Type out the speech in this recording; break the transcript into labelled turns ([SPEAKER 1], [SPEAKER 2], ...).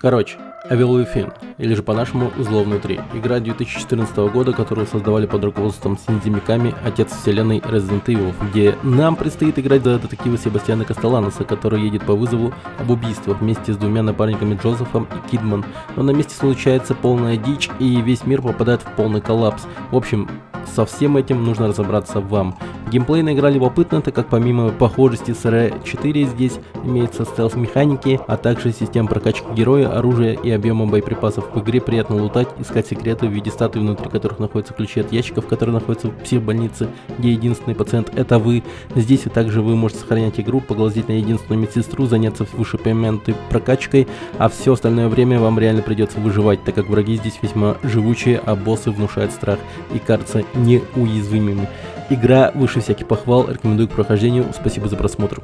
[SPEAKER 1] Короче, Evil Within, или же по-нашему Зло внутри. Игра 2014 года, которую создавали под руководством Синдзи Миками, отец вселенной Resident Evil, где нам предстоит играть за детектива Себастьяна Кастеланоса, который едет по вызову об убийствах вместе с двумя напарниками Джозефом и Кидман. Но на месте случается полная дичь, и весь мир попадает в полный коллапс. В общем, со всем этим нужно разобраться вам. Геймплейная игра любопытна, так как помимо похожести с RE4 здесь имеется стелс-механики, а также система прокачки героя, оружия и объема боеприпасов. В игре приятно лутать, искать секреты в виде статуй, внутри которых находятся ключи от ящиков, которые находятся в психбольнице, где единственный пациент — это вы. Здесь также вы можете сохранять игру, поглазеть на единственную медсестру, заняться вышеупомянутой прокачкой, а все остальное время вам реально придется выживать, так как враги здесь весьма живучие, а боссы внушают страх и кажутся неуязвимыми. Игра выше всяких похвал, рекомендую к прохождению, спасибо за просмотр.